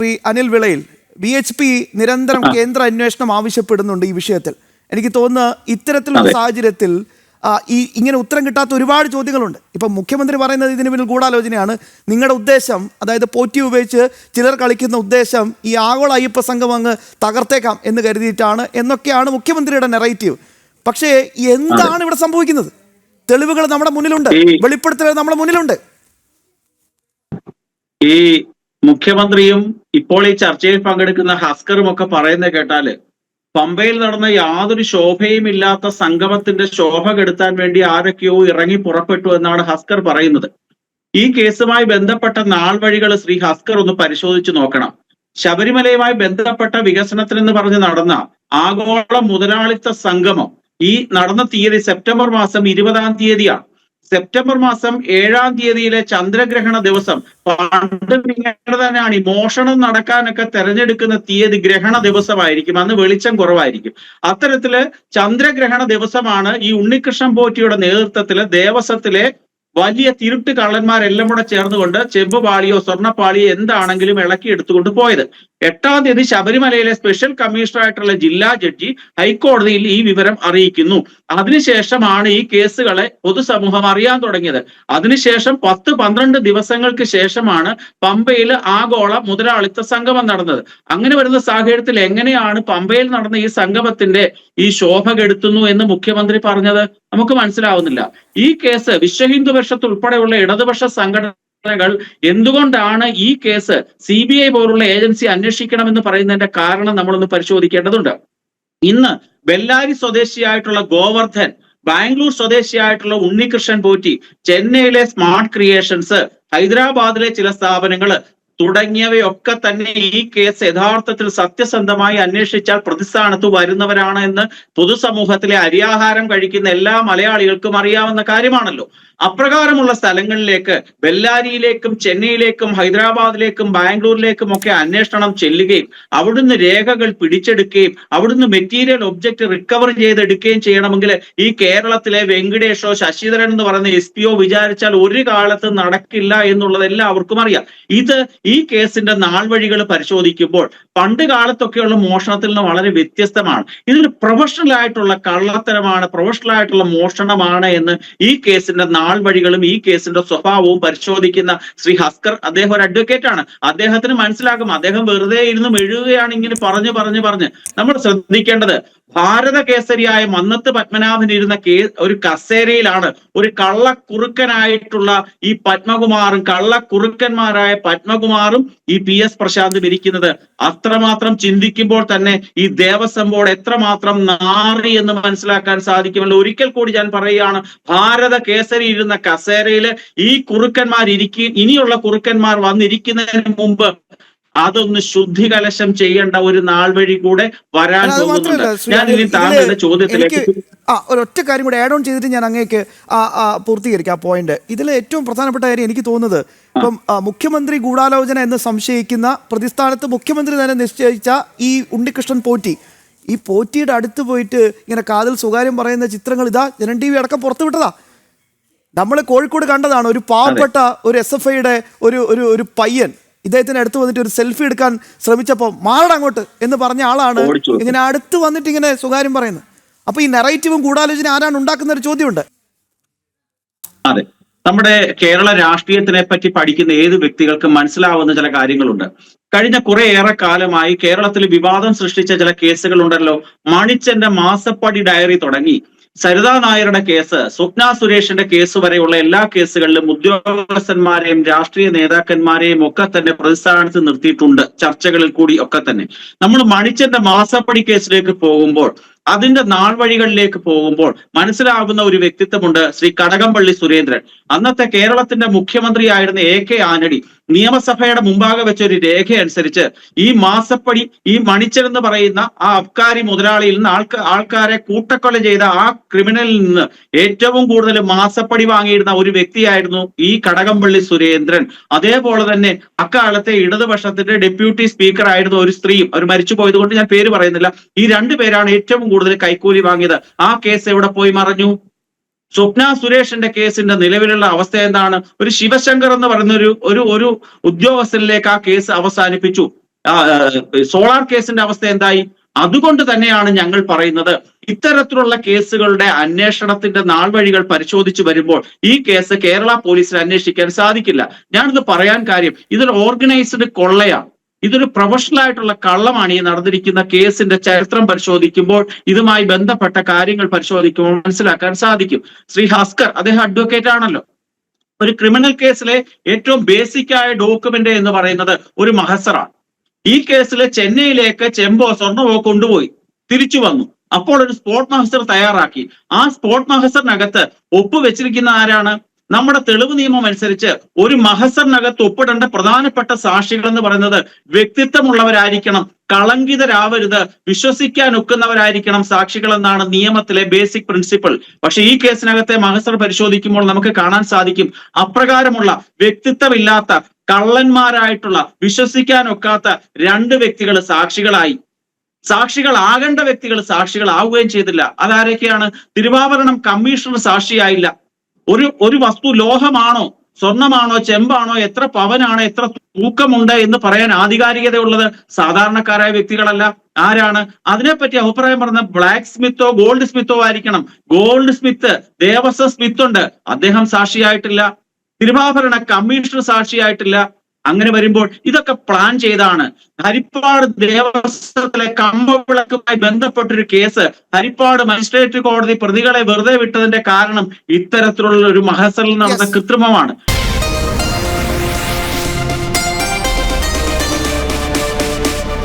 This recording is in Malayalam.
ശ്രീ അനിൽ വിളയിൽ BHP നിരന്തരം കേന്ദ്ര അന്വേഷണം ആവശ്യപ്പെടുന്നുണ്ട് ഈ വിഷയത്തിൽ. എനിക്ക് തോന്നുന്നു ഇത്തരത്തിലുള്ള സാഹചര്യത്തിൽ ഇങ്ങനെ ഉത്തരം കിട്ടാത്ത ഒരുപാട് ചോദ്യങ്ങളുണ്ട്. ഇപ്പം മുഖ്യമന്ത്രി പറയുന്നത് ഇതിന് പിന്നിൽ ഗൂഢാലോചനയാണ്. നിങ്ങളുടെ ഉദ്ദേശം, അതായത് പോറ്റി ഉപയോഗിച്ച് ചിലർ കളിക്കുന്ന ഉദ്ദേശം ഈ ആഗോള അയ്യപ്പ സംഘം അങ്ങ് തകർത്തേക്കാം എന്ന് കരുതിയിട്ടാണ് എന്നൊക്കെയാണ് മുഖ്യമന്ത്രിയുടെ നെറേറ്റീവ്. പക്ഷേ എന്താണ് ഇവിടെ സംഭവിക്കുന്നത്? തെളിവുകൾ നമ്മുടെ മുന്നിലുണ്ട്, വെളിപ്പെടുത്തലുകൾ നമ്മുടെ മുന്നിലുണ്ട്. ഈ മുഖ്യമന്ത്രിയും ഇപ്പോൾ ഈ ചർച്ചയിൽ പങ്കെടുക്കുന്ന ഹസ്കറും ഒക്കെ പറയുന്നത് കേട്ടാല് പമ്പയിൽ നടന്ന യാതൊരു ശോഭയും ഇല്ലാത്ത സംഗമത്തിന്റെ ശോഭ കെടുത്താൻ വേണ്ടി ആരൊക്കെയോ ഇറങ്ങി പുറപ്പെട്ടു എന്നാണ് ഹസ്കർ പറയുന്നത്. ഈ കേസുമായി ബന്ധപ്പെട്ട നാൾ വഴികൾ ശ്രീ ഹസ്കർ ഒന്ന് പരിശോധിച്ചു നോക്കണം. ശബരിമലയുമായി ബന്ധപ്പെട്ട വികസനത്തിനെന്ന് പറഞ്ഞ് നടന്ന ആഗോള മുതലാളിത്ത സംഗമം ഈ നടന്ന തീയതി സെപ്റ്റംബർ മാസം 20-ാം തീയതിയാണ്. സെപ്റ്റംബർ മാസം 7-ാം തീയതിയിലെ ചന്ദ്രഗ്രഹണ ദിവസം പണ്ട് ഇങ്ങനെ തന്നെയാണ്. ഈ മോഷണം നടക്കാനൊക്കെ തെരഞ്ഞെടുക്കുന്ന തീയതി ഗ്രഹണ ദിവസമായിരിക്കും, അന്ന് വെളിച്ചം കുറവായിരിക്കും. അത്തരത്തില് ചന്ദ്രഗ്രഹണ ദിവസമാണ് ഈ ഉണ്ണികൃഷ്ണൻ പോറ്റിയുടെ നേതൃത്വത്തില് ദേവസ്വത്തിലെ വലിയ തിരുട്ട് കള്ളന്മാരെല്ലാം കൂടെ ചേർന്നുകൊണ്ട് ചെമ്പുപാളിയോ സ്വർണ്ണപ്പാളിയോ എന്താണെങ്കിലും ഇളക്കി എടുത്തുകൊണ്ട് പോയത്. 8-ാം തീയതി ശബരിമലയിലെ സ്പെഷ്യൽ കമ്മീഷണറായിട്ടുള്ള ജില്ലാ ജഡ്ജി ഹൈക്കോടതിയിൽ ഈ വിവരം അറിയിക്കുന്നു. അതിനുശേഷമാണ് ഈ കേസുകളെ പൊതുസമൂഹം അറിയാൻ തുടങ്ങിയത്. അതിനുശേഷം 10-12 ദിവസങ്ങൾക്ക് ശേഷമാണ് പമ്പയിൽ ആഗോള മുതലാളിത്ത സംഗമം നടന്നത്. അങ്ങനെ വരുന്ന സാഹചര്യത്തിൽ എങ്ങനെയാണ് പമ്പയിൽ നടന്ന ഈ സംഗമത്തിന്റെ ഈ ശോഭ കെടുത്തുന്നു എന്ന് മുഖ്യമന്ത്രി പറഞ്ഞത് നമുക്ക് മനസ്സിലാവുന്നില്ല. ഈ കേസ് വിശ്വഹിന്ദു പരിഷത്ത് ഉൾപ്പെടെയുള്ള ഇടതുപക്ഷ സംഘടനകൾ എന്തുകൊണ്ടാണ് ഈ കേസ് CBI പോലുള്ള ഏജൻസി അന്വേഷിക്കണമെന്ന് പറയുന്നതിന്റെ കാരണം നമ്മളൊന്ന് പരിശോധിക്കേണ്ടതുണ്ട്. ഇന്ന് ബെല്ലാരി സ്വദേശിയായിട്ടുള്ള ഗോവർദ്ധൻ, ബാംഗ്ലൂർ സ്വദേശിയായിട്ടുള്ള ഉണ്ണികൃഷ്ണൻ പോറ്റി, ചെന്നൈയിലെ സ്മാർട്ട് ക്രിയേഷൻസ്, ഹൈദരാബാദിലെ ചില സ്ഥാപനങ്ങൾ തുടങ്ങിയവയൊക്കെ തന്നെ ഈ കേസ് യഥാർത്ഥത്തിൽ സത്യസന്ധമായി അന്വേഷിച്ചാൽ പ്രതിസ്ഥാനത്ത് വരുന്നവരാണ് എന്ന് പൊതുസമൂഹത്തിലെ അരിയാഹാരം കഴിക്കുന്ന എല്ലാ മലയാളികൾക്കും അറിയാവുന്ന കാര്യമാണല്ലോ. അപ്രകാരമുള്ള സ്ഥലങ്ങളിലേക്ക്, ബെല്ലാരിയിലേക്കും ചെന്നൈയിലേക്കും ഹൈദരാബാദിലേക്കും ബാംഗ്ലൂരിലേക്കും ഒക്കെ അന്വേഷണം ചെല്ലുകയും അവിടുന്ന് രേഖകൾ പിടിച്ചെടുക്കുകയും അവിടുന്ന് മെറ്റീരിയൽ ഒബ്ജക്റ്റ് റിക്കവർ ചെയ്തെടുക്കുകയും ചെയ്യണമെങ്കിൽ ഈ കേരളത്തിലെ വെങ്കടേഷോ ശശിധരൻ എന്ന് പറയുന്ന SPO വിചാരിച്ചാൽ ഒരു കാലത്ത് നടക്കില്ല എന്നുള്ളത് എല്ലാവർക്കും അറിയാം. ഈ കേസിന്റെ നാൾ വഴികൾ പരിശോധിക്കുമ്പോൾ പണ്ട് കാലത്തൊക്കെയുള്ള മോഷണത്തിൽ നിന്ന് വളരെ വ്യത്യസ്തമാണ്. ഇതൊരു പ്രൊഫഷണൽ ആയിട്ടുള്ള കള്ളത്തരമാണ്, പ്രൊഫഷണൽ ആയിട്ടുള്ള മോഷണമാണ് എന്ന് ഈ കേസിന്റെ നാൾ വഴികളും ഈ കേസിന്റെ സ്വഭാവവും പരിശോധിക്കുന്ന ശ്രീ ഹസ്കർ, അദ്ദേഹം ഒരു അഡ്വക്കേറ്റ് ആണ്. അദ്ദേഹത്തിന് മനസ്സിലാക്കും. അദ്ദേഹം വെറുതെ ഇരുന്ന് മെഴുകുകയാണ് ഇങ്ങനെ പറഞ്ഞ്. നമ്മൾ ശ്രദ്ധിക്കേണ്ടത് ഭാരത കേസരിയായ മന്നത്ത് പത്മനാഭൻ ഇരുന്ന ഒരു കസേരയിലാണ് ഒരു കള്ളക്കുറുക്കനായിട്ടുള്ള ഈ പത്മകുമാറും കള്ളക്കുറുക്കന്മാരായ പത്മകുമാറും ഈ PS പ്രശാന്തും ഇരിക്കുന്നത്. അത്രമാത്രം ചിന്തിക്കുമ്പോൾ തന്നെ ഈ ദേവസ്വം ബോർഡ് എത്രമാത്രം നാറി എന്ന് മനസ്സിലാക്കാൻ സാധിക്കുമല്ലോ. ഒരിക്കൽ കൂടി ഞാൻ പറയുകയാണ്, ഭാരത കേസരി ഇരുന്ന കസേരയില് ഈ കുറുക്കന്മാർ ഇനിയുള്ള കുറുക്കന്മാർ വന്നിരിക്കുന്നതിന് മുമ്പ് അതൊന്ന് ശുദ്ധി കലശം ചെയ്യേണ്ട ഒരു നാൾ വഴി കൂടെ വരാൻ പോകുന്നുണ്ട്. ഞാൻ ഇനി താങ്കളുടെ ചോദ്യത്തിലേക്ക് ഒരൊറ്റ കാര്യം കൂടെ ആഡ് ഓൺ ചെയ്തിട്ട് ഞാൻ അങ്ങേക്ക് പൂർത്തീകരിക്കാം ആ പോയിന്റ്. ഇതിൽ ഏറ്റവും പ്രധാനപ്പെട്ട കാര്യം എനിക്ക് തോന്നുന്നത്, ഇപ്പം മുഖ്യമന്ത്രി ഗൂഢാലോചന എന്ന് സംശയിക്കുന്ന പ്രതിസ്ഥാനത്ത് മുഖ്യമന്ത്രി തന്നെ നിശ്ചയിച്ച ഈ ഉണ്ണികൃഷ്ണൻ പോറ്റി, ഈ പോറ്റിയുടെ അടുത്ത് പോയിട്ട് ഇങ്ങനെ കാതിൽ സ്വകാര്യം പറയുന്ന ചിത്രങ്ങൾ ഇതാ ജനം TV അടക്കം പുറത്തുവിട്ടതാ. നമ്മൾ കോഴിക്കോട് കണ്ടതാണ്. ഒരു പാവപ്പെട്ട ഒരു SFIയുടെ ഒരു പയ്യൻ ഇദ്ദേഹത്തിന് അടുത്ത് വന്നിട്ട് ഒരു സെൽഫി എടുക്കാൻ ശ്രമിച്ചപ്പോൾ മാറട അങ്ങോട്ട് എന്ന് പറഞ്ഞ ആളാണ് ഇങ്ങനെ അടുത്ത് വന്നിട്ട് ഇങ്ങനെ സ്വകാര്യം പറയുന്നത്. അപ്പൊ ഈ നെറേറ്റീവും ഗൂഢാലോചന ആരാണ് ഉണ്ടാക്കുന്ന ഒരു ചോദ്യമുണ്ട്. അതെ, നമ്മുടെ കേരള രാഷ്ട്രീയത്തിനെ പറ്റി പഠിക്കുന്ന ഏത് വ്യക്തികൾക്കും മനസ്സിലാവുന്ന ചില കാര്യങ്ങളുണ്ട്. കഴിഞ്ഞ കുറേയേറെ കാലമായി കേരളത്തിൽ വിവാദം സൃഷ്ടിച്ച ചില കേസുകൾ ഉണ്ടല്ലോ. മണിച്ചന്റെ മാസപ്പടി ഡയറി തുടങ്ങി സരിതാ നായരുടെ കേസ്, സ്വപ്ന സുരേഷിന്റെ കേസ് വരെയുള്ള എല്ലാ കേസുകളിലും ഉദ്യോഗസ്ഥന്മാരെയും രാഷ്ട്രീയ നേതാക്കന്മാരെയും ഒക്കെ തന്നെ പ്രതിസ്ഥാനത്ത് നിർത്തിയിട്ടുണ്ട്. ചർച്ചകളിൽ കൂടി ഒക്കെ തന്നെ നമ്മൾ മണിച്ചന്റെ മാസപ്പടി കേസിലേക്ക് പോകുമ്പോൾ, അതിന്റെ നാൾ വഴികളിലേക്ക് പോകുമ്പോൾ മനസ്സിലാകുന്ന ഒരു വ്യക്തിത്വമുണ്ട്, ശ്രീ കടകംപള്ളി സുരേന്ദ്രൻ. അന്നത്തെ കേരളത്തിന്റെ മുഖ്യമന്ത്രിയായിരുന്ന AK ആന്റണി നിയമസഭയുടെ മുമ്പാകെ വെച്ച ഒരു രേഖ അനുസരിച്ച് ഈ മാസപ്പടി, ഈ മണിച്ചൻ എന്ന് പറയുന്ന ആ അബ്കാരി മുതലാളിയിൽ നിന്ന് ആൾക്കാരെ കൂട്ടക്കൊല ചെയ്ത ആ ക്രിമിനലിൽ നിന്ന് ഏറ്റവും കൂടുതൽ മാസപ്പടി വാങ്ങിയിരുന്ന ഒരു വ്യക്തിയായിരുന്നു ഈ കടകംപള്ളി സുരേന്ദ്രൻ. അതേപോലെ തന്നെ അക്കാലത്തെ ഇടതുപക്ഷത്തിന്റെ ഡെപ്യൂട്ടി സ്പീക്കർ ആയിരുന്ന ഒരു സ്ത്രീയും, അവർ മരിച്ചു പോയത് കൊണ്ട് ഞാൻ പേര് പറയുന്നില്ല, ഈ രണ്ടുപേരാണ് ഏറ്റവും കൂടുതൽ കൈക്കൂലി വാങ്ങിയത്. ആ കേസ് എവിടെ പോയി മറഞ്ഞു? സ്വപ്ന സുരേഷിന്റെ കേസിന്റെ നിലവിലുള്ള അവസ്ഥ എന്താണ്? ഒരു ശിവശങ്കർ എന്ന് പറയുന്ന ഒരു ഉദ്യോഗസ്ഥനിലേക്ക് ആ കേസ് അവസാനിപ്പിച്ചു. സോളാർ കേസിന്റെ അവസ്ഥ എന്തായി? അതുകൊണ്ട് തന്നെയാണ് ഞങ്ങൾ പറയുന്നത്, ഇത്തരത്തിലുള്ള കേസുകളുടെ അന്വേഷണത്തിന്റെ നാൾവഴികൾ പരിശോധിച്ച് വരുമ്പോൾ ഈ കേസ് കേരള പോലീസിന് അന്വേഷിക്കാൻ സാധിക്കില്ല. ഞാനിത് പറയാൻ കാര്യം, ഇതൊരു ഓർഗനൈസ്ഡ് കൊള്ളയാണ്, ഇതൊരു പ്രൊഫഷണൽ ആയിട്ടുള്ള കള്ളമാണ്. ഈ നടന്നിരിക്കുന്ന കേസിന്റെ ചരിത്രം പരിശോധിക്കുമ്പോൾ, ഇതുമായി ബന്ധപ്പെട്ട കാര്യങ്ങൾ പരിശോധിക്കുമ്പോൾ മനസ്സിലാക്കാൻ സാധിക്കും. ശ്രീ ഹസ്കർ, അദ്ദേഹം അഡ്വക്കേറ്റ് ആണല്ലോ. ഒരു ക്രിമിനൽ കേസിലെ ഏറ്റവും ബേസിക് ആയ ഡോക്യുമെന്റ് എന്ന് പറയുന്നത് ഒരു മഹസറാണ്. ഈ കേസിൽ ചെന്നൈയിലേക്ക് ചെമ്പോ സ്വർണമോ കൊണ്ടുപോയി തിരിച്ചു വന്നു. അപ്പോൾ ഒരു സ്പോട്ട് മഹസർ തയ്യാറാക്കി. ആ സ്പോട്ട് മഹസറിനകത്ത് ഒപ്പുവെച്ചിരിക്കുന്ന ആരാണ്? നമ്മുടെ തെളിവ് നിയമം അനുസരിച്ച് ഒരു മഹസറിനകത്ത് ഒപ്പിടേണ്ട പ്രധാനപ്പെട്ട സാക്ഷികൾ എന്ന് പറയുന്നത് വ്യക്തിത്വമുള്ളവരായിരിക്കണം, കളങ്കിതരാവരുത്, വിശ്വസിക്കാൻ ഒക്കുന്നവരായിരിക്കണം സാക്ഷികൾ എന്നാണ് നിയമത്തിലെ ബേസിക് പ്രിൻസിപ്പിൾ. പക്ഷെ ഈ കേസിനകത്തെ മഹസർ പരിശോധിക്കുമ്പോൾ നമുക്ക് കാണാൻ സാധിക്കും, അപ്രകാരമുള്ള വ്യക്തിത്വമില്ലാത്ത കള്ളന്മാരായിട്ടുള്ള വിശ്വസിക്കാൻ ഒക്കാത്ത രണ്ട് വ്യക്തികൾ സാക്ഷികളായി. സാക്ഷികളാകേണ്ട വ്യക്തികൾ സാക്ഷികളാവുകയും ചെയ്തില്ല. അതാരൊക്കെയാണ്? തിരുവാഭരണം കമ്മീഷണർ സാക്ഷിയായില്ല. ഒരു വസ്തു ലോഹമാണോ, സ്വർണമാണോ, ചെമ്പാണോ, എത്ര പവനാണ്, എത്ര തൂക്കമുണ്ട് എന്ന് പറയാൻ ആധികാരികതയുള്ളത് സാധാരണക്കാരായ വ്യക്തികളല്ല. ആരാണ്? അതിനെപ്പറ്റി അഭിപ്രായം പറഞ്ഞ ബ്ലാക്ക് സ്മിത്തോ ഗോൾഡ് സ്മിത്തോ ആയിരിക്കണം. ഗോൾഡ് സ്മിത്ത്, ദേവസ്വം സ്മിത്ത് ഉണ്ട്, അദ്ദേഹം സാക്ഷിയായിട്ടില്ല. തിരുവാഭരണ കമ്മീഷണർ സാക്ഷിയായിട്ടില്ല. അങ്ങനെ വരുമ്പോൾ ഇതൊക്കെ പ്ലാൻ ചെയ്താണ്. ഹരിപ്പാട് ദേവസ്വത്തിലെ കമ്പവിളക്കുമായി ബന്ധപ്പെട്ടൊരു കേസ് ഹരിപ്പാട് മജിസ്ട്രേറ്റ് കോടതി പ്രതികളെ വെറുതെ വിട്ടതിന്റെ കാരണം ഇത്തരത്തിലുള്ള ഒരു മഹസറിൽ നടന്ന കൃത്രിമമാണ്.